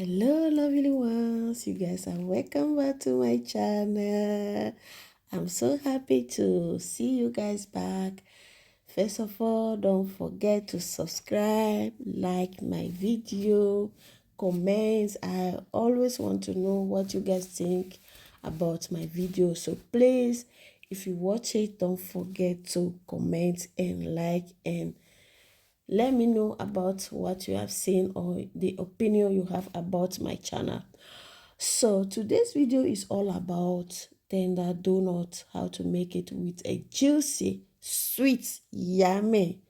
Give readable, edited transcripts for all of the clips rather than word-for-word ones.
Hello, lovely ones. You guys are welcome back to my channel. I'm so happy to see you guys back. First of all, don't forget to subscribe, like my video, comments. I always want to know what you guys think about my video. So please, if you watch it, don't forget to comment and like and let me know about what you have seen or the opinion you have about my channel. So today's video is all about tender donut, how to make it with a juicy, sweet, yummy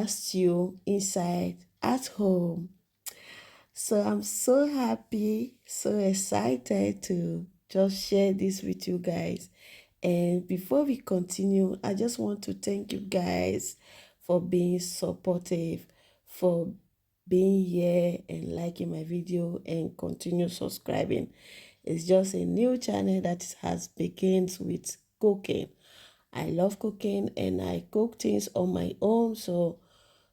stew inside at home. So I'm so happy, so excited to just share this with you guys. And before we continue, I just want to thank you guys for being supportive, for being here and liking my video and continue subscribing. It's just a new channel that has begins with cooking. I love cooking and I cook things on my own, so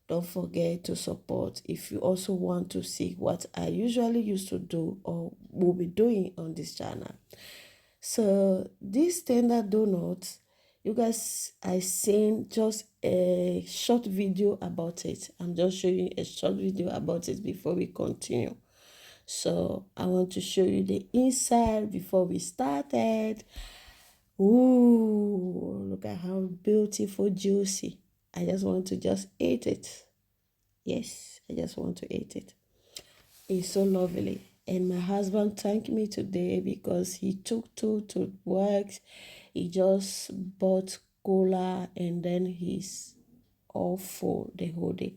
don't forget to support if you also want to see what I usually used to do or will be doing on this channel. So this tender donut, you guys, I seen just a short video about it. I'm just showing a short video about it before we continue. So I want to show you the inside before we started. Ooh, look at how beautiful, juicy. I just want to just eat it. Yes, I just want to eat it. It's so lovely. And my husband thanked me today because he took two to work. He just bought cola and then he's all full the whole day.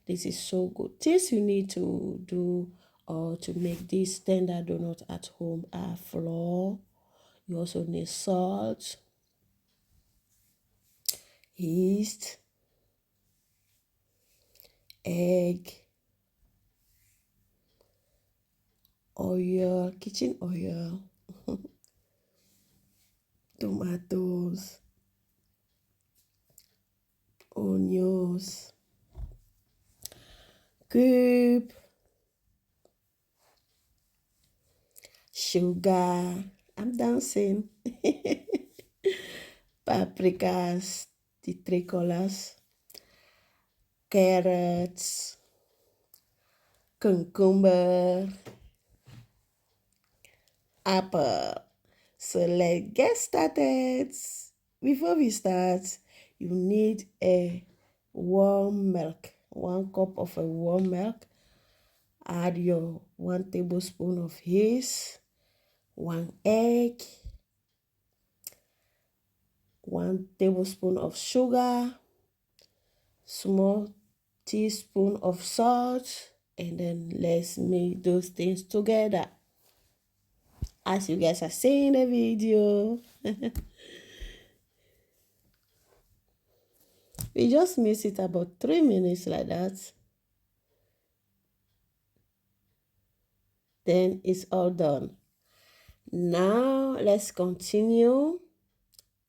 This is so good. Things you need to do or to make this tender donut at home are flour. You also need salt, yeast, egg, oil, kitchen oil, tomatoes, onions, cube, sugar. I'm dancing. Paprikas, the three colors, carrots, cucumber, apple. So let's get started. Before we start, you need a warm milk, 1 cup of a warm milk. Add your 1 tablespoon of yeast, 1 egg, 1 tablespoon of sugar, small teaspoon of salt, and then let's mix those things together. As you guys are seeing the video, we just mix it about 3 minutes like that. Then it's all done. Now let's continue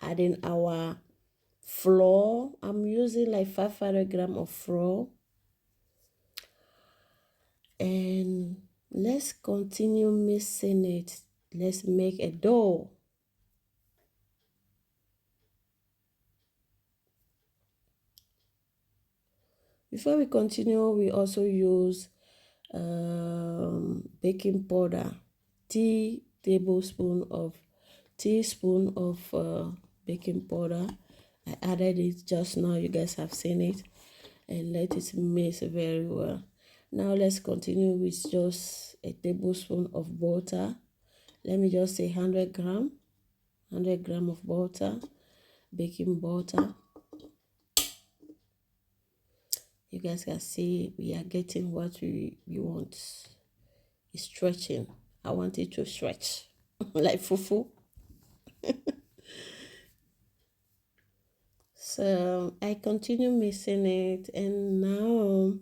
adding our flour. I'm using like 500 grams of flour. And let's continue mixing it. Let's make a dough. Before we continue, we also use baking powder, teaspoon of baking powder. I added it just now. You guys have seen it, and let it mix very well. Now let's continue with just a tablespoon of butter. Let me just say 100 gram of butter, baking butter. You guys can see we are getting what we want. It's stretching. I want it to stretch like fufu. So I continue mixing it, and now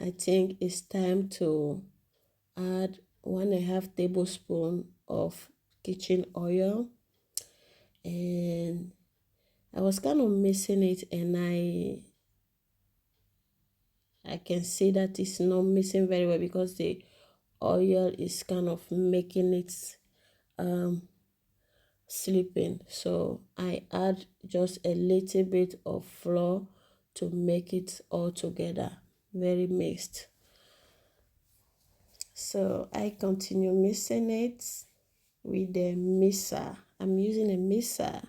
I think it's time to add 1.5 tablespoon of kitchen oil. And I was kind of missing it, and I can see that it's not mixing very well because the oil is kind of making it sleeping. So I add just a little bit of flour to make it all together very mixed. So I continue mixing it with the mixer. I'm using a mixer.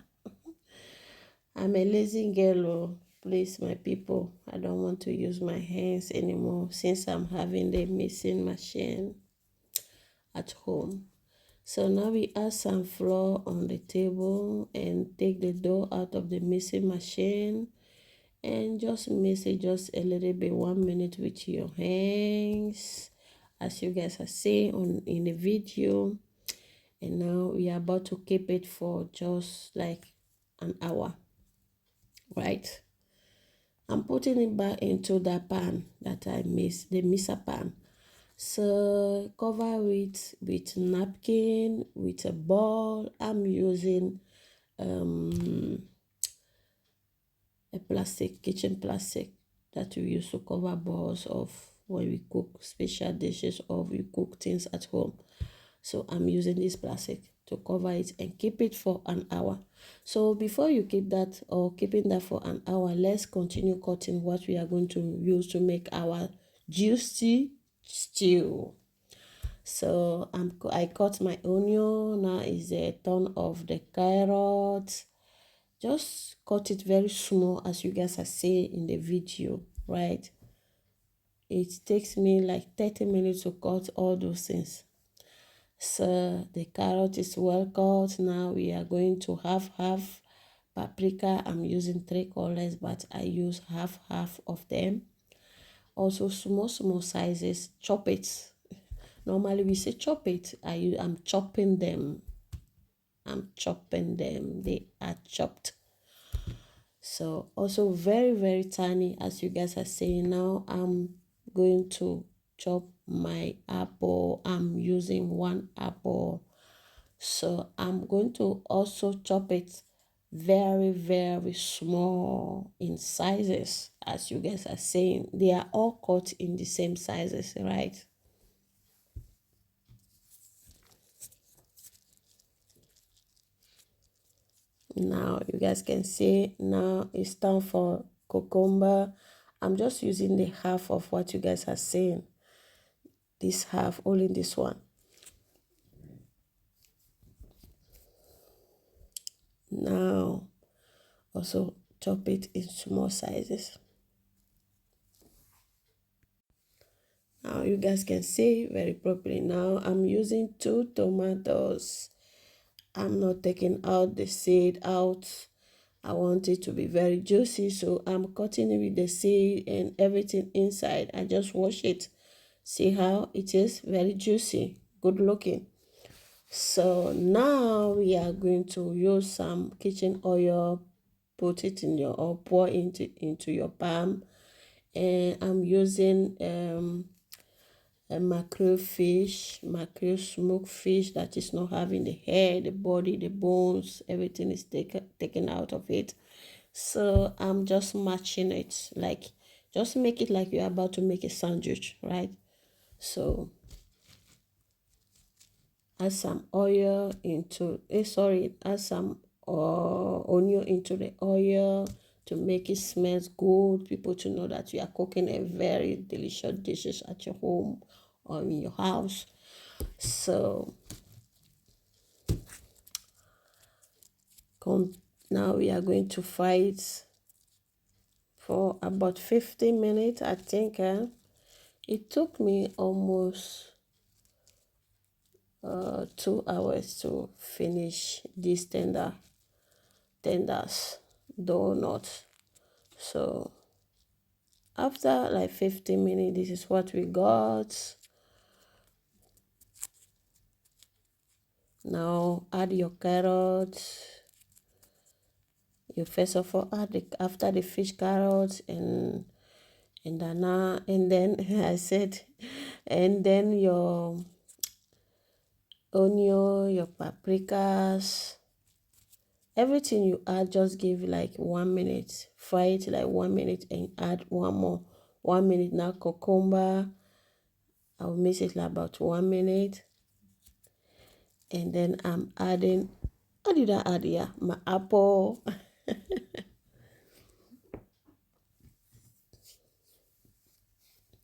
I'm a lazy girl, oh, please, my people. I don't want to use my hands anymore since I'm having the mixing machine at home. So now we add some flour on the table and take the dough out of the mixing machine and just mix it just a little bit, 1 minute with your hands, as you guys are seeing in the video. And now we are about to keep it for just like an hour, right? I'm putting it back into that pan that I mixed, the mixer pan. So cover it with napkin, with a ball. I'm using a plastic, kitchen plastic that we use to cover balls of when we cook special dishes or we cook things at home. So I'm using this plastic to cover it and keep it for an hour. So before you keep that or keeping that for an hour, let's continue cutting what we are going to use to make our juicy stew. So I cut my onion. Now is a ton of the carrot. Just cut it very small as you guys are seeing in the video, right? It takes me like 30 minutes to cut all those things. So the carrot is well cut. Now we are going to half paprika. I'm using 3 colors, but I use half of them. Also small sizes. Chop it. Normally we say chop it. I'm chopping them. They are chopped. So also very tiny, as you guys are saying. Now I'm going to chop my apple. I'm using 1 apple. So I'm going to also chop it very small in sizes, as you guys are saying. They are all cut in the same sizes, right? Now you guys can see now it's time for cucumber. I'm just using the half of what you guys are saying. This half, only this one. Now also chop it in small sizes. Now you guys can see very properly. Now I'm using 2 tomatoes. I'm not taking out the seed out. I want it to be very juicy, so I'm cutting it with the seed and everything inside. I just wash it. See how it is? Very juicy, good looking. So now we are going to use some kitchen oil, put it in your, or pour into your palm. And I'm using a mackerel smoked fish that is not having the head, the body, the bones, everything is taken out of it. So I'm just matching it, like just make it like you're about to make a sandwich, right? So add some oil into add some onion into the oil to make it smell good, people to know that you are cooking a very delicious dishes at your home or in your house. So now we are going to fry it for about 15 minutes. I think it took me almost 2 hours to finish this tenders donut. So after like 15 minutes, this is what we got. Now add your carrots. You first of all add after the fish, carrots and then I said, and then your onion, your paprikas, everything you add, just give like 1 minute, fry it like 1 minute and add 1 minute. Now cucumber, I'll mix it like about 1 minute. And then I'm adding, what did I add here? My apple.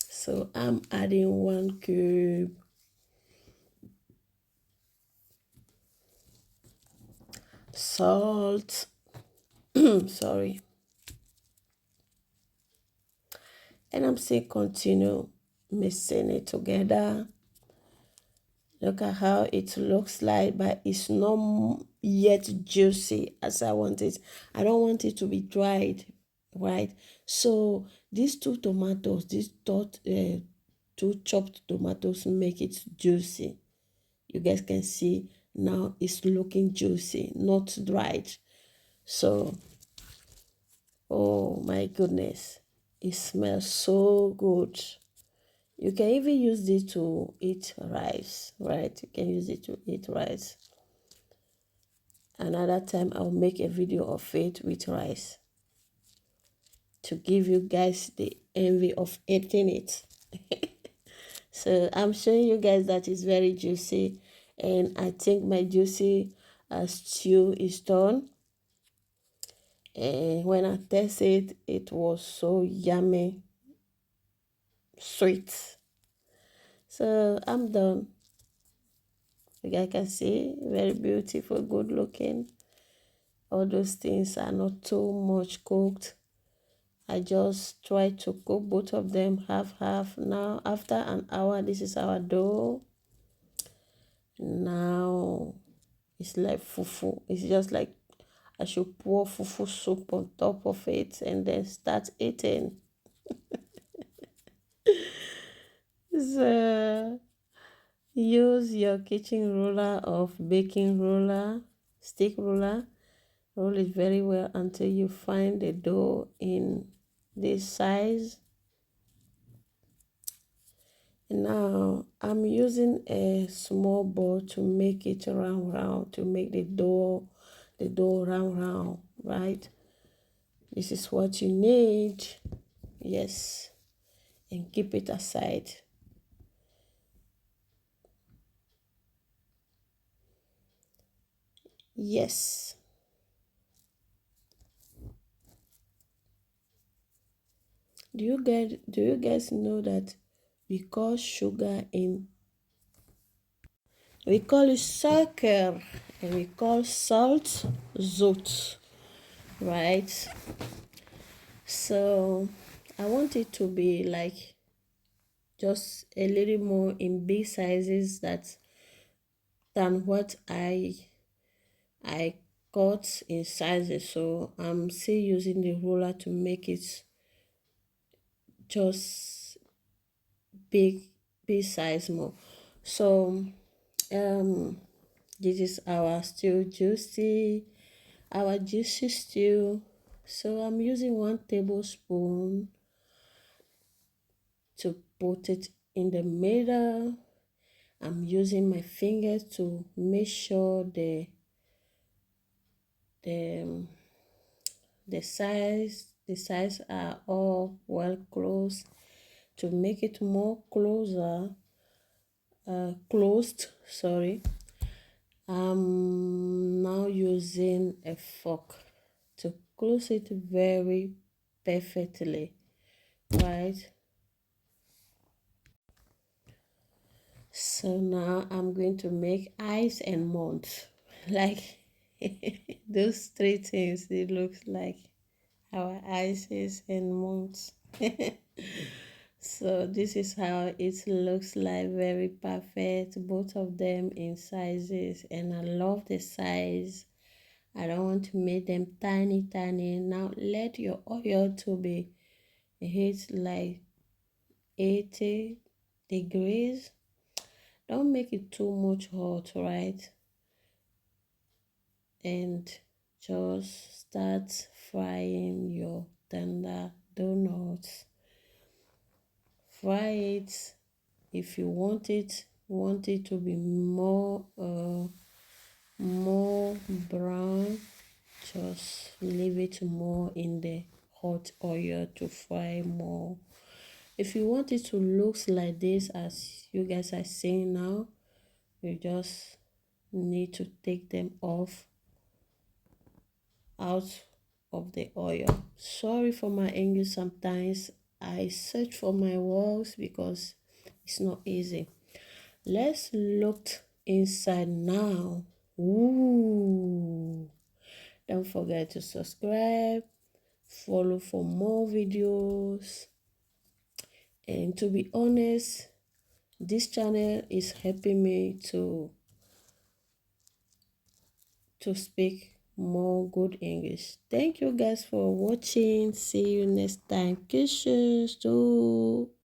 So I'm adding 1 cube. Salt. Sorry. And I'm still continue mixing it together. Look at how it looks like, but it's not yet juicy as I want it. I don't want it to be dried, right? So these two tomatoes, two chopped tomatoes make it juicy. You guys can see now it's looking juicy, not dried. So, oh my goodness, it smells so good. You can even use this to eat rice, right? You can use it to eat rice. Another time I'll make a video of it with rice to give you guys the envy of eating it. So I'm showing you guys that it's very juicy, and I think my juicy stew is done. And when I tasted it, it was so yummy, sweet. So I'm done. You guys can see, very beautiful, good looking. All those things are not too much cooked. I just try to cook both of them half. Now after an hour, this is our dough. Now it's like fufu. It's just like I should pour fufu soup on top of it and then start eating. So use your kitchen ruler or baking ruler, stick ruler. Roll it very well until you find the dough in this size. Now I'm using a small bowl to make it round, to make the dough round, right? This is what you need. Yes, and keep it aside. Yes. Do you guys know that we call sugar we call it sugar, and we call salt zout, right? So I want it to be like just a little more in big sizes than what I cut in sizes. So I'm still using the roller to make it just big size more. So this is our juicy stew. So I'm using 1 tablespoon to put it in the middle. I'm using my fingers to make sure the size are all well closed. To make it more closed, sorry, I'm now using a fork to close it very perfectly, right? So now I'm going to make eyes and mouth. Like those 3 things, it looks like our eyes and mouths. So this is how it looks like, very perfect, both of them in sizes, and I love the size. I don't want to make them tiny. Now let your oil to be heat like 80 degrees. Don't make it too much hot, right? And just start frying your tender donuts. Fry it if you want it to be more brown. Just leave it more in the hot oil to fry more. If you want it to look like this as you guys are seeing now, you just need to take them off out of the oil. Sorry for my English. Sometimes I search for my words because it's not easy. Let's look inside now. Ooh. Don't forget to subscribe, follow for more videos. And to be honest, this channel is helping me to speak more good English. Thank you guys for watching. See you next time. Kisses too.